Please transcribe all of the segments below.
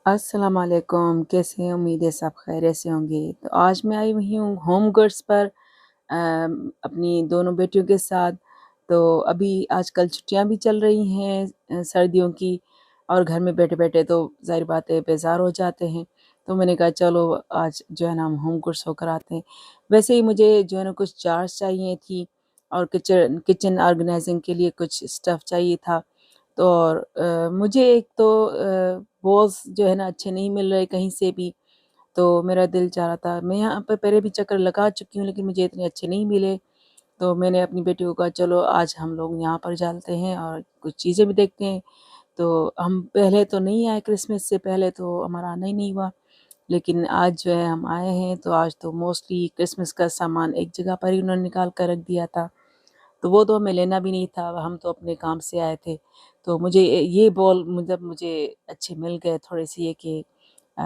अस्सलाम वालेकुम, कैसे हैं? उम्मीद है सब खैरियत से होंगे। तो आज मैं आई हुई हूँ होम गुड्स पर अपनी दोनों बेटियों के साथ। तो अभी आजकल छुट्टियाँ भी चल रही हैं सर्दियों की, और घर में बैठे-बैठे तो ज़ाहिर बात है बेज़ार हो जाते हैं। तो मैंने कहा चलो आज जो है ना हम होम गुड्स होकर आते हैं। वैसे ही मुझे जो है ना कुछ जार्स चाहिए थी, और किचन किचन ऑर्गेनाइज़िंग के लिए कुछ स्टफ़ चाहिए था। तो और मुझे एक तो बॉल्स जो है ना अच्छे नहीं मिल रहे कहीं से भी। तो मेरा दिल चाह रहा था, मैं यहाँ पे पहले भी चक्कर लगा चुकी हूँ लेकिन मुझे इतने अच्छे नहीं मिले। तो मैंने अपनी बेटी को कहा चलो आज हम लोग यहाँ पर चलते हैं और कुछ चीज़ें भी देखते हैं। तो हम पहले तो नहीं आए, क्रिसमस से पहले तो हमारा आना ही नहीं हुआ। लेकिन आज जो है हम आए हैं, तो आज तो मोस्टली क्रिसमस का सामान एक जगह पर ही उन्होंने निकाल कर रख दिया था। तो वो तो हमें लेना भी नहीं था, हम तो अपने काम से आए थे। तो मुझे ये बॉल मतलब मुझे अच्छे मिल गए, थोड़े-से ये कि अ,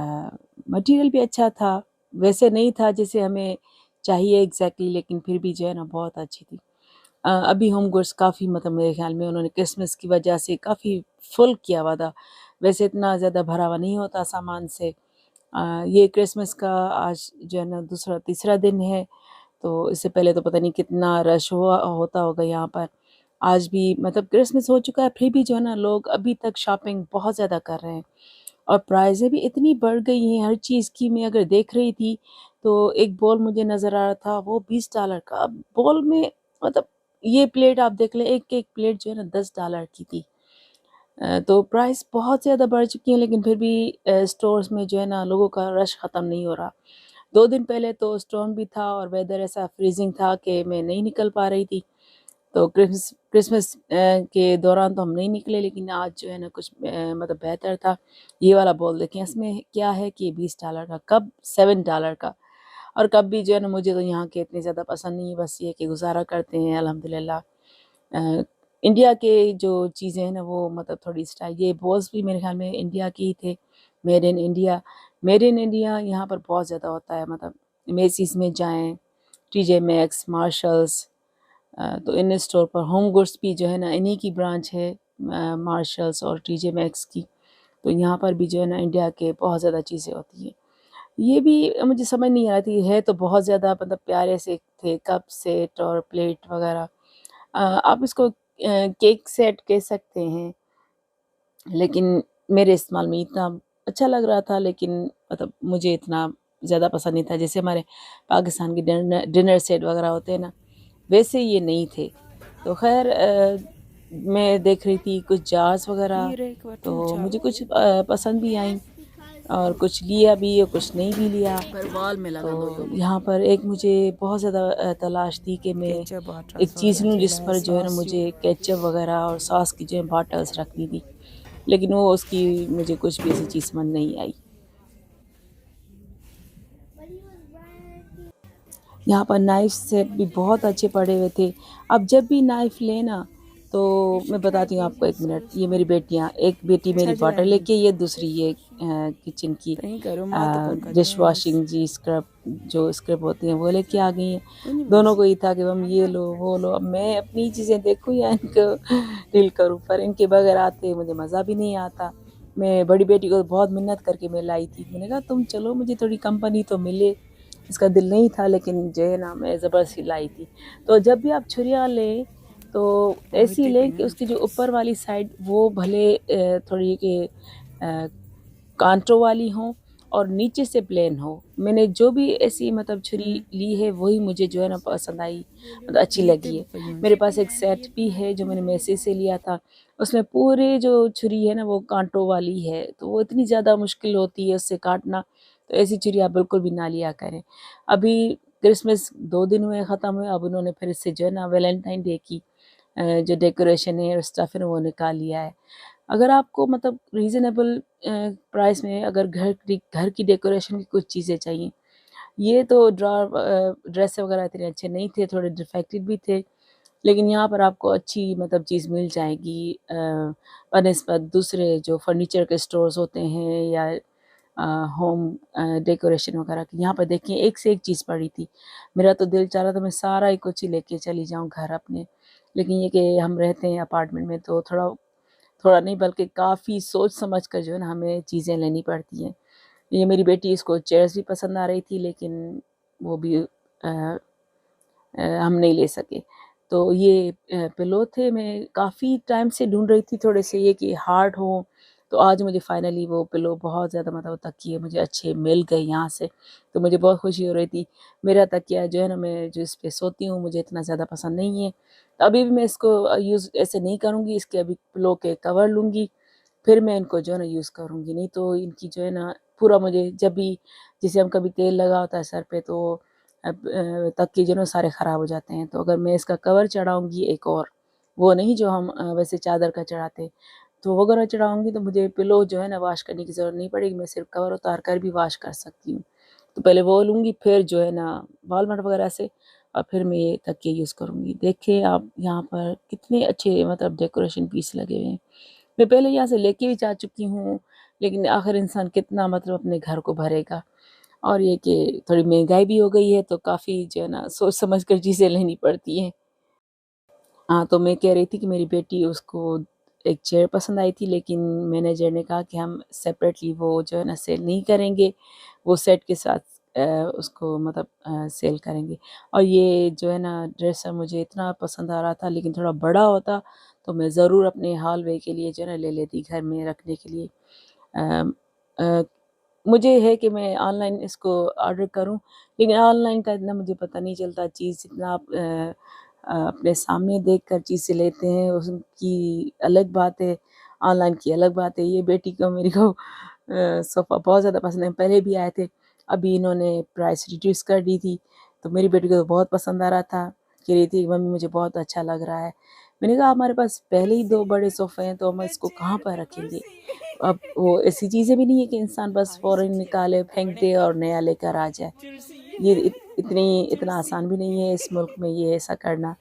मटीरियल भी अच्छा था, वैसे नहीं था जैसे हमें चाहिए एग्ज़ैक्टली, लेकिन फिर भी जो है ना बहुत अच्छी थी। अभी होम गुड्स काफ़ी मतलब मेरे ख़्याल में उन्होंने क्रिसमस की वजह से काफ़ी फुल किया हुआ था। वैसे इतना ज़्यादा भरा हुआ नहीं होता सामान से। ये क्रिसमस का आज जो है ना दूसरा तीसरा दिन है। तो इससे पहले तो पता नहीं कितना रश हुआ होता होगा यहाँ पर। आज भी मतलब क्रिसमस हो चुका है, फिर भी जो है ना लोग अभी तक शॉपिंग बहुत ज़्यादा कर रहे हैं, और प्राइज़ें भी इतनी बढ़ गई हैं हर चीज़ की। मैं अगर देख रही थी तो एक बॉल मुझे नज़र आ रहा था वो $20 का। अब बॉल में मतलब ये प्लेट आप देख लें, एक-एक प्लेट जो है ना $10 की थी। तो प्राइस बहुत ज़्यादा बढ़ चुकी है, लेकिन फिर भी स्टोर्स में जो है ना लोगों का रश ख़त्म नहीं हो रहा। 2 दिन पहले तो स्टॉर्म भी था और वेदर ऐसा फ्रीज़िंग था कि मैं नहीं निकल पा रही थी। तो क्रिसमस के दौरान तो हम नहीं निकले, लेकिन आज जो है ना कुछ मतलब बेहतर था। ये वाला बॉल देखें, इसमें क्या है कि $20 का, कप $7 का। और कप भी जो है ना मुझे तो यहाँ के इतने ज़्यादा पसंद नहीं है, बस ये है कि गुज़ारा करते हैं अल्हम्दुलिल्लाह। अ, इंडिया के जो चीज़ें हैं ना वो मतलब थोड़ी स्टाइल, ये बॉल्स भी मेरे ख़्याल में इंडिया के ही थे, made in India. Made in India यहाँ पर बहुत ज़्यादा होता है, मतलब मेसिस में जाएँ, टीजे मैक्स, मार्शल्स, तो इन स्टोर पर होम गुड्स भी जो है ना इन्हीं की ब्रांच है, मार्शल्स और टीजे मैक्स की। तो यहाँ पर भी जो है ना इंडिया के बहुत ज़्यादा चीज़ें होती हैं। ये भी मुझे समझ नहीं आ रही थी, है तो बहुत ज़्यादा मतलब प्यारे से थे, कप सेट और प्लेट वग़ैरह। आप इसको केक सेट कह सकते हैं, लेकिन मेरे इस्तेमाल में इतना अच्छा लग रहा था, लेकिन मतलब मुझे इतना ज़्यादा पसंद नहीं था। जैसे हमारे पाकिस्तान के डिनर सेट वग़ैरह होते हैं ना, वैसे ये नहीं थे। तो ख़ैर मैं देख रही थी कुछ जार्स वग़ैरह, तो मुझे कुछ पसंद भी आईं, और कुछ लिया भी और कुछ नहीं भी लिया। पर वॉल में लगा दो तो तो यहाँ पर एक मुझे बहुत ज़्यादा तलाश थी कि मैं केचप वाटर एक चीज़ लूँ जिस सोया पर जो है ना सॉस मुझे केचअप वग़ैरह और सॉस की जो है बॉटल्स रखनी थी। लेकिन वो उसकी मुझे कुछ भी ऐसी चीज़ समझ नहीं आई। यहाँ पर नाइफ़ सेट भी बहुत अच्छे पड़े हुए थे। अब जब भी नाइफ़ लें ना, तो मैं बताती हूँ आपको 1 मिनट, ये मेरी बेटियाँ, एक बेटी मेरी वाटर लेके, ये दूसरी ये किचन की तहीं करो माँ तो पंखा डिश दिया बस वॉशिंग जी स्क्रब, जो स्क्रब होती हैं वो लेके आ गई हैं। उन्हीं दोनों बस को ये था कि मम्मी ये लो, वो लो। अब मैं अपनी चीज़ें देखूँ या इनको डील करूँ, पर इनके बगैर आते मुझे मज़ा भी नहीं आता। मैं बड़ी बेटी को बहुत मिन्नत करके मैं लाई थी। मैंने कहा तुम चलो, मुझे थोड़ी कंपनी तो मिले। इसका दिल नहीं था, लेकिन जो है ना मैं ज़बरदस्ती लाई थी। तो जब भी आप छुरियाँ लें तो ऐसी होते लें कि पिंगन उसकी जो ऊपर वाली साइड वो भले थोड़ी कि कांटों वाली हों, और नीचे से प्लेन हो। मैंने जो भी ऐसी मतलब छुरी ली है वही मुझे जो है ना पसंद आई, मतलब अच्छी येते लगी है। पपियन मेरे पास एक सेट भी है जो मैंने मेसे से लिया था। उसमें पूरे जो छुरी है ना वो कांटों वाली है, तो वो इतनी ज़्यादा मुश्किल होती है उससे काटना। तो ऐसी छुरी आप बिल्कुल भी ना लिया करें। अभी क्रिसमस 2 दिन हुए ख़त्म हुए, अब उन्होंने फिर से जो है ना वैलेंटाइन डे की जो डेकोरेशन है और स्टफ़ है ना वो निकाल लिया है। अगर आपको मतलब रीज़नेबल प्राइस में अगर घर की डेकोरेशन की कुछ चीज़ें चाहिए, ये तो ड्रेस वगैरह इतने अच्छे नहीं थे, थोड़े डिफेक्टेड भी थे, लेकिन यहाँ पर आपको अच्छी मतलब चीज़ मिल जाएगी बनिस्बत दूसरे जो फर्नीचर के स्टोर्स होते हैं या होम डेकोरेशन वगैरह की। यहाँ पर देखिए एक से एक चीज़ पड़ी थी। मेरा तो दिल चाह रहा था मैं सारा ही कुछ ही लेके चली जाऊँ घर अपने, लेकिन ये कि हम रहते हैं अपार्टमेंट में तो थोड़ा थोड़ा नहीं बल्कि काफ़ी सोच समझ कर जो है ना हमें चीज़ें लेनी पड़ती हैं। ये मेरी बेटी इसको चेयर्स भी पसंद आ रही थी लेकिन वो भी हम नहीं ले सके। तो ये पिलो थे, मैं काफ़ी टाइम से ढूँढ रही थी थोड़े से ये कि हार्ड हो, तो आज मुझे फाइनली वो पिलो बहुत ज़्यादा मतलब तकिए मुझे अच्छे मिल गए यहाँ से, तो मुझे बहुत खुशी हो रही थी। मेरा तकिया जो है ना मैं जिस पे सोती हूँ मुझे इतना ज़्यादा पसंद नहीं है। तो अभी भी मैं इसको यूज़ ऐसे नहीं करूँगी, इसके अभी पिलो के कवर लूँगी, फिर मैं इनको जो है ना यूज़ करूँगी, नहीं तो इनकी जो है ना पूरा मुझे जब भी जैसे हम कभी तेल लगा होता है सर पे तो तकिए जो है ना सारे ख़राब हो जाते हैं। तो अगर मैं इसका कवर चढ़ाऊँगी एक और, वो नहीं जो हम वैसे चादर का चढ़ाते हैं, तो वो अगर मैं चढ़ाऊँगी तो मुझे पिलो जो है ना वॉश करने की ज़रूरत नहीं पड़ेगी, मैं सिर्फ़ कवर उतार कर भी वॉश कर सकती हूँ। तो पहले वो लूँगी फिर जो है ना वॉलमार्ट वग़ैरह से और फिर मैं ये तकिए यूज़ करूँगी। देखिए आप यहाँ पर कितने अच्छे मतलब डेकोरेशन पीस लगे हुए हैं। मैं पहले यहाँ से लेके भी जा चुकी हूँ, लेकिन आखिर इंसान कितना मतलब अपने घर को भरेगा और ये कि थोड़ी महँगाई भी हो गई है तो काफ़ी जो है ना सोच समझ कर चीज़ें लेनी पड़ती हैं। हाँ, तो मैं कह रही थी कि मेरी बेटी उसको एक चेयर पसंद आई थी लेकिन मैनेजर ने कहा कि हम सेपरेटली वो जो है ना सेल नहीं करेंगे, वो सेट के साथ उसको मतलब सेल करेंगे। और ये जो है ना ड्रेसर मुझे इतना पसंद आ रहा था लेकिन थोड़ा बड़ा होता तो मैं ज़रूर अपने हॉलवे के लिए जो है ना ले लेती घर में रखने के लिए। अम, अ, मुझे है कि मैं ऑनलाइन इसको ऑर्डर करूँ, लेकिन ऑनलाइन का इतना मुझे पता नहीं चलता चीज़ जितना आप अपने सामने देखकर चीज़ें लेते हैं उसकी अलग बात है, ऑनलाइन की अलग बात है। ये बेटी को मेरी को सोफ़ा बहुत ज़्यादा पसंद है, पहले भी आए थे, अभी इन्होंने प्राइस रिड्यूस कर दी थी, तो मेरी बेटी को तो बहुत पसंद आ रहा था, कह रही थी मम्मी मुझे बहुत अच्छा लग रहा है। मैंने कहा हमारे पास पहले ही 2 बड़े सोफ़े हैं तो हम इसको कहाँ पर रखेंगे? अब वो ऐसी चीज़ें भी नहीं है कि इंसान बस फ़ौरन निकाले, फेंक दे और नया लेकर आ जाए। ये इतनी इतना आसान भी नहीं है इस मुल्क में ये ऐसा करना।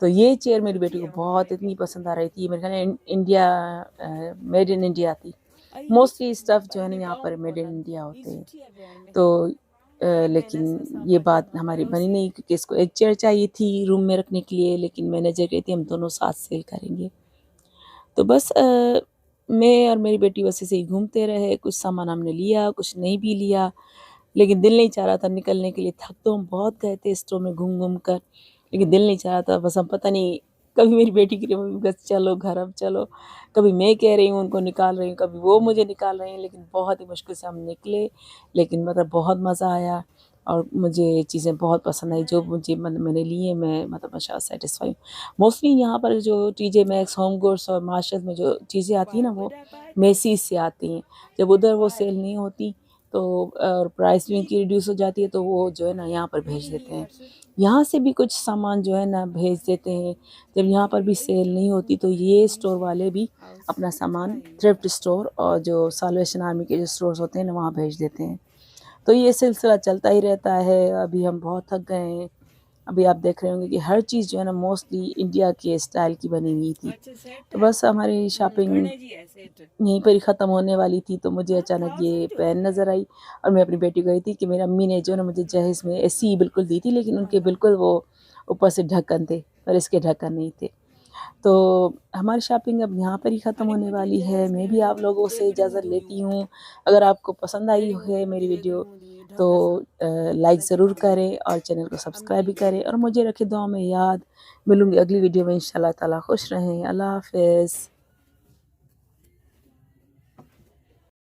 तो ये चेयर मेरी बेटी को बहुत इतनी पसंद आ रही थी, मेरे ख़्याल में इंडिया मेड इन इंडिया थी। मोस्टली स्टफ़ जो है ना यहाँ पर मेड इन इंडिया होते हैं। तो लेकिन ये बात हमारी बनी नहीं क्योंकि इसको एक चेयर चाहिए थी रूम में रखने के लिए, लेकिन मैनेजर कहती हम दोनों साथ सेल करेंगे। तो बस मैं और मेरी बेटी बस ऐसे ही घूमते रहे, कुछ सामान हमने लिया, कुछ नहीं भी लिया, लेकिन दिल नहीं चाह रहा था निकलने के लिए। थक तो हम बहुत गए थे स्टोर में घूम-घूम कर, लेकिन दिल नहीं चाह रहा था। बस हम पता नहीं कभी मेरी बेटी के लिए मम्मी बस चलो घर अब चलो, कभी मैं कह रही हूँ उनको निकाल रही हूँ, कभी वो मुझे निकाल रही हैं, लेकिन बहुत ही मुश्किल से हम निकले, लेकिन मतलब बहुत मज़ा आया और मुझे चीज़ें बहुत पसंद आई। जो मुझे मैंने ली है मैं मतलब माशाअल्लाह सैटिस्फाई हूँ। मोस्टली यहाँ पर जो टीजे मैक्स, होम गुड्स और मार्शल्स में जो चीज़ें आती हैं ना वो मैसीज़ से आती हैं। जब उधर वो सेल नहीं होती तो और प्राइस भी इनकी रिड्यूस हो जाती है तो वो जो है ना यहाँ पर भेज देते हैं। यहाँ से भी कुछ सामान जो है ना भेज देते हैं। जब यहाँ पर भी सेल नहीं होती तो ये स्टोर वाले भी अपना सामान थ्रिफ्ट स्टोर और जो साल्वेशन आर्मी के जो स्टोर्स होते हैं ना वहाँ भेज देते हैं। तो ये सिलसिला चलता ही रहता है। अभी हम बहुत थक गए हैं। अभी आप देख रहे होंगे कि हर चीज़ जो है ना मोस्टली इंडिया के स्टाइल की बनी हुई थी। तो बस हमारी शॉपिंग यहीं पर ही ख़त्म होने वाली थी तो मुझे अचानक ये पेन नज़र आई और मैं अपनी बेटी को कही थी कि मेरी अम्मी ने जो है ना मुझे जहेज़ में ऐसी बिल्कुल दी थी लेकिन उनके बिल्कुल वो ऊपर से ढक्कन थे पर इसके ढक्कन नहीं थे। तो हमारी शॉपिंग अब यहाँ पर ही ख़त्म होने वाली है। मैं भी आप लोगों से इजाज़त लेती हूँ। अगर आपको पसंद आई है मेरी वीडियो तो लाइक ज़रूर करें और चैनल को सब्सक्राइब भी करें और मुझे रखें दुआ में याद। मिलूँगी अगली वीडियो में इंशाअल्लाह ताला। खुश रहें। अल्लाह हाफ़िज़।